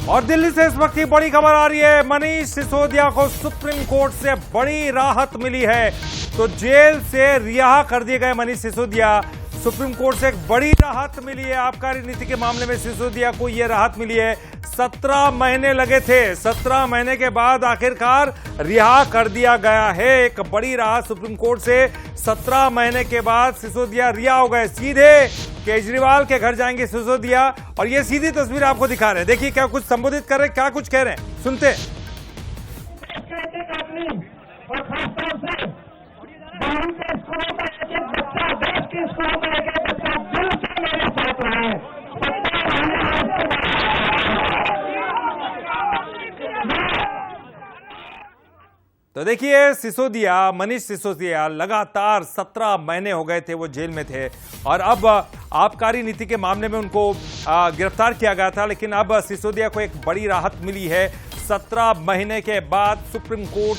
और दिल्ली से इस वक्त की बड़ी खबर आ रही है। मनीष सिसोदिया को सुप्रीम कोर्ट से बड़ी राहत मिली है। तो जेल से रिहा कर दिए गए मनीष सिसोदिया, सुप्रीम कोर्ट से एक बड़ी राहत मिली है। आबकारी नीति के मामले में सिसोदिया को यह राहत मिली है। 17 महीने लगे थे, 17 महीने के बाद आखिरकार रिहा कर दिया गया है। एक बड़ी राहत सुप्रीम कोर्ट से। 17 महीने के बाद सिसोदिया रिहा हो गए। सीधे केजरीवाल के घर जाएंगे सिसोदिया। और ये सीधी तस्वीर आपको दिखा रहे हैं। देखिए क्या कुछ संबोधित कर रहे हैं, क्या कुछ कह रहे हैं, सुनते हैं। तो देखिए सिसोदिया, मनीष सिसोदिया लगातार 17 महीने हो गए थे वो जेल में थे और अब आबकारी नीति के मामले में उनको गिरफ्तार किया गया था। लेकिन अब सिसोदिया को एक बड़ी राहत मिली है। 17 महीने के बाद सुप्रीम कोर्ट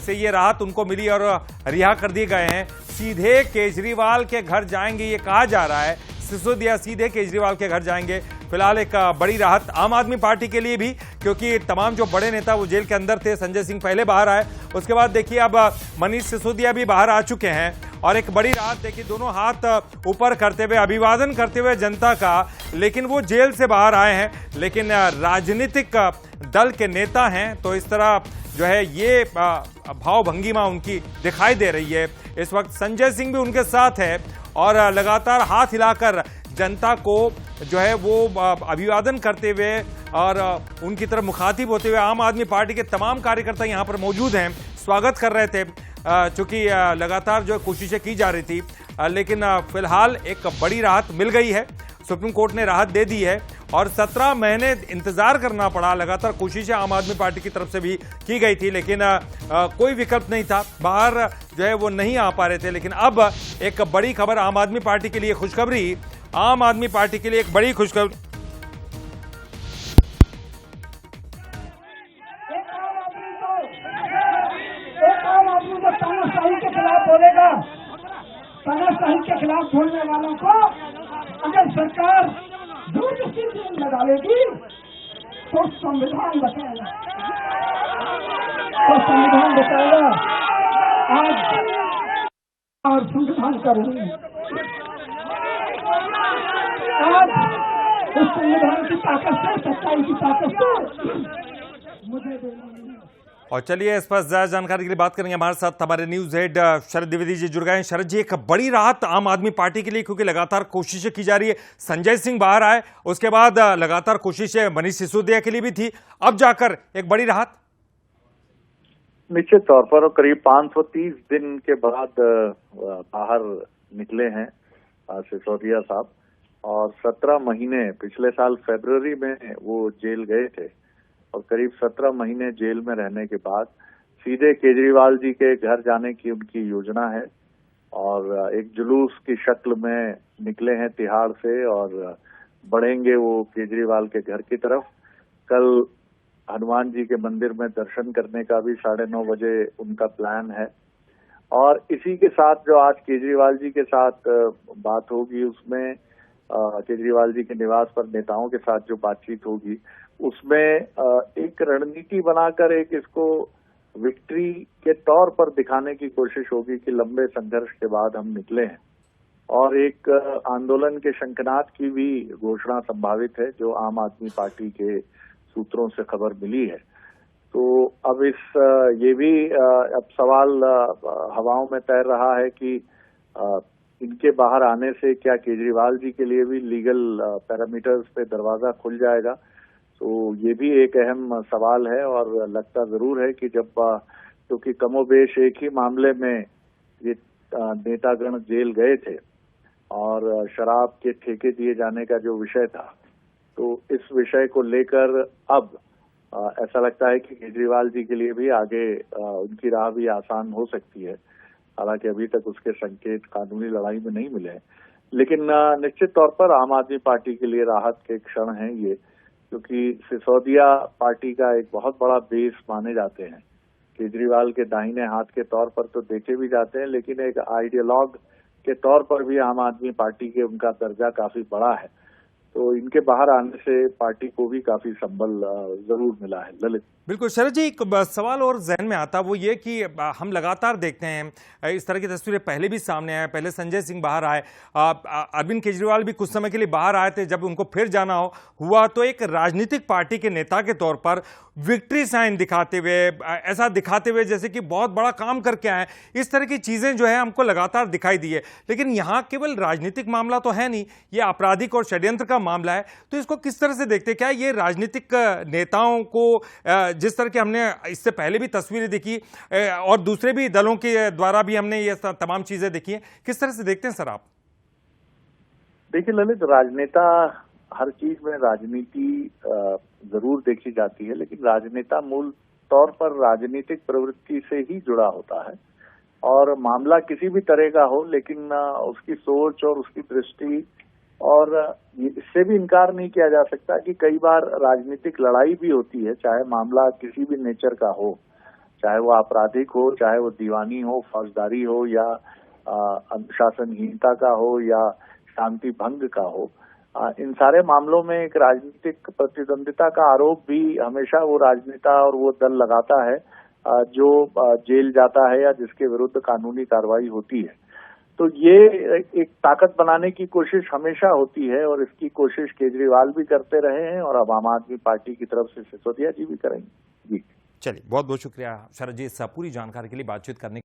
से ये राहत उनको मिली और रिहा कर दिए गए हैं। सीधे केजरीवाल के घर जाएंगे ये कहा जा रहा है। सिसोदिया सीधे केजरीवाल के घर जाएंगे। फिलहाल एक बड़ी राहत आम आदमी पार्टी के लिए भी, क्योंकि तमाम जो बड़े नेता वो जेल के अंदर थे। संजय सिंह पहले बाहर आए, उसके बाद देखिए अब मनीष सिसोदिया भी बाहर आ चुके हैं। और एक बड़ी राहत देखिए, दोनों हाथ ऊपर करते हुए अभिवादन करते हुए जनता का। लेकिन वो जेल से बाहर आए हैं, लेकिन राजनीतिक दल के नेता हैं, तो इस तरह जो है ये भाव भंगिमा उनकी दिखाई दे रही है। इस वक्त संजय सिंह भी उनके साथ है और लगातार हाथ हिलाकर जनता को जो है वो अभिवादन करते हुए और उनकी तरफ मुखातिब होते हुए आम आदमी पार्टी के तमाम कार्यकर्ता यहां पर मौजूद हैं, स्वागत कर रहे थे। चूंकि लगातार जो कोशिशें की जा रही थी, लेकिन फिलहाल एक बड़ी राहत मिल गई है। सुप्रीम कोर्ट ने राहत दे दी है और 17 महीने इंतजार करना पड़ा। लगातार कोशिशें आम आदमी पार्टी की तरफ से भी की गई थी, लेकिन कोई विकल्प नहीं था, बाहर जो है वो नहीं आ पा रहे थे। लेकिन अब एक बड़ी खबर आम आदमी पार्टी के लिए, खुशखबरी आम आदमी पार्टी के लिए एक बड़ी खुशखबरी। तानाशाही के खिलाफ बोलने वालों को अगर सरकार जबरदस्ती जेल में डालेगी तो संविधान बचाएगा, आज और संविधान का रूल आज उस संविधान की ताकत से, सच्चाई की ताकत से मुझे देना। और चलिए इस पर ज्यादा जानकारी के लिए बात करेंगे। हमारे साथ हमारे न्यूज हेड शरद द्विवेदी जी जुड़ गए हैं। शरद जी, एक बड़ी राहत आम आदमी पार्टी के लिए, क्योंकि लगातार कोशिशें की जा रही है। संजय सिंह बाहर आए, उसके बाद लगातार कोशिशें मनीष सिसोदिया के लिए भी थी, अब जाकर एक बड़ी राहत। निश्चित तौर पर करीब 530 दिन के बाद बाहर निकले हैं सिसोदिया साहब। और 17 महीने पिछले साल फरवरी में वो जेल गए थे और करीब 17 महीने जेल में रहने के बाद सीधे केजरीवाल जी के घर जाने की उनकी योजना है। और एक जुलूस की शक्ल में निकले हैं तिहाड़ से और बढ़ेंगे वो केजरीवाल के घर की तरफ। कल हनुमान जी के मंदिर में दर्शन करने का भी 9:30 बजे उनका प्लान है। और इसी के साथ जो आज केजरीवाल जी के साथ बात होगी, उसमें केजरीवाल जी के निवास पर नेताओं के साथ जो बातचीत होगी, उसमें एक रणनीति बनाकर एक इसको विक्ट्री के तौर पर दिखाने की कोशिश होगी कि लंबे संघर्ष के बाद हम निकले हैं। और एक आंदोलन के शंखनाद की भी घोषणा संभावित है, जो आम आदमी पार्टी के सूत्रों से खबर मिली है। तो अब ये भी अब सवाल हवाओं में तैर रहा है कि इनके बाहर आने से क्या केजरीवाल जी के लिए भी लीगल पैरामीटर्स पे दरवाजा खुल जाएगा। तो ये भी एक अहम सवाल है। और लगता जरूर है कि जब क्योंकि कमोबेश एक ही मामले में ये नेतागण जेल गए थे और शराब के ठेके दिए जाने का जो विषय था, तो इस विषय को लेकर अब ऐसा लगता है कि केजरीवाल जी के लिए भी आगे उनकी राह भी आसान हो सकती है। हालांकि अभी तक उसके संकेत कानूनी लड़ाई में नहीं मिले हैं, लेकिन निश्चित तौर पर आम आदमी पार्टी के लिए राहत के क्षण हैं ये, क्योंकि सिसोदिया पार्टी का एक बहुत बड़ा बेस माने जाते हैं। केजरीवाल के दाहिने हाथ के तौर पर तो देखे भी जाते हैं, लेकिन एक आइडियोलॉग के तौर पर भी आम आदमी पार्टी के उनका दर्जा काफी बड़ा है। तो इनके बाहर आने से पार्टी को भी काफी संबल जरूर मिला है। ललित। बिल्कुल शरद जी, एक सवाल और जहन में आता वो ये कि हम लगातार देखते हैं इस तरह की तस्वीरें पहले भी सामने आए। पहले संजय सिंह बाहर आए, अरविंद केजरीवाल भी कुछ समय के लिए बाहर आए थे। जब उनको फिर जाना हुआ तो एक राजनीतिक पार्टी के नेता के तौर पर विक्ट्री साइन दिखाते हुए, ऐसा दिखाते हुए जैसे कि बहुत बड़ा काम करके आए, इस तरह की चीजें जो है हमको लगातार दिखाई दी है। लेकिन यहाँ केवल राजनीतिक मामला तो है नहीं, ये आपराधिक और षड्यंत्र का मामला है। तो इसको किस तरह से देखते हैं? क्या ये राजनीतिक नेताओं को जिस तरह की हमने इससे पहले भी तस्वीरें देखी और दूसरे भी दलों के द्वारा भी हमने ये तमाम चीजें देखी हैं, किस तरह से देखते हैं सर आप? देखिए ललित, राजनेता, हर चीज में राजनीति जरूर देखी जाती है, लेकिन राजनेता मूल तौर पर राजनीतिक प्रवृत्ति से ही जुड़ा होता है। और मामला किसी भी तरह का हो, लेकिन उसकी सोच और उसकी दृष्टि, और इससे भी इनकार नहीं किया जा सकता कि कई बार राजनीतिक लड़ाई भी होती है, चाहे मामला किसी भी नेचर का हो, चाहे वो आपराधिक हो, चाहे वो दीवानी हो, फौजदारी हो, या अनुशासनहीनता का हो, या शांति भंग का हो। इन सारे मामलों में एक राजनीतिक प्रतिद्वंदिता का आरोप भी हमेशा वो राजनेता और वो दल लगाता है जो जेल जाता है या जिसके विरुद्ध कानूनी कार्रवाई होती है। तो ये एक ताकत बनाने की कोशिश हमेशा होती है, और इसकी कोशिश केजरीवाल भी करते रहे हैं और अब आम आदमी पार्टी की तरफ से सिसोदिया जी भी करेंगे। जी चलिए, बहुत बहुत शुक्रिया शरद जी इस पूरी जानकारी के लिए बातचीत करने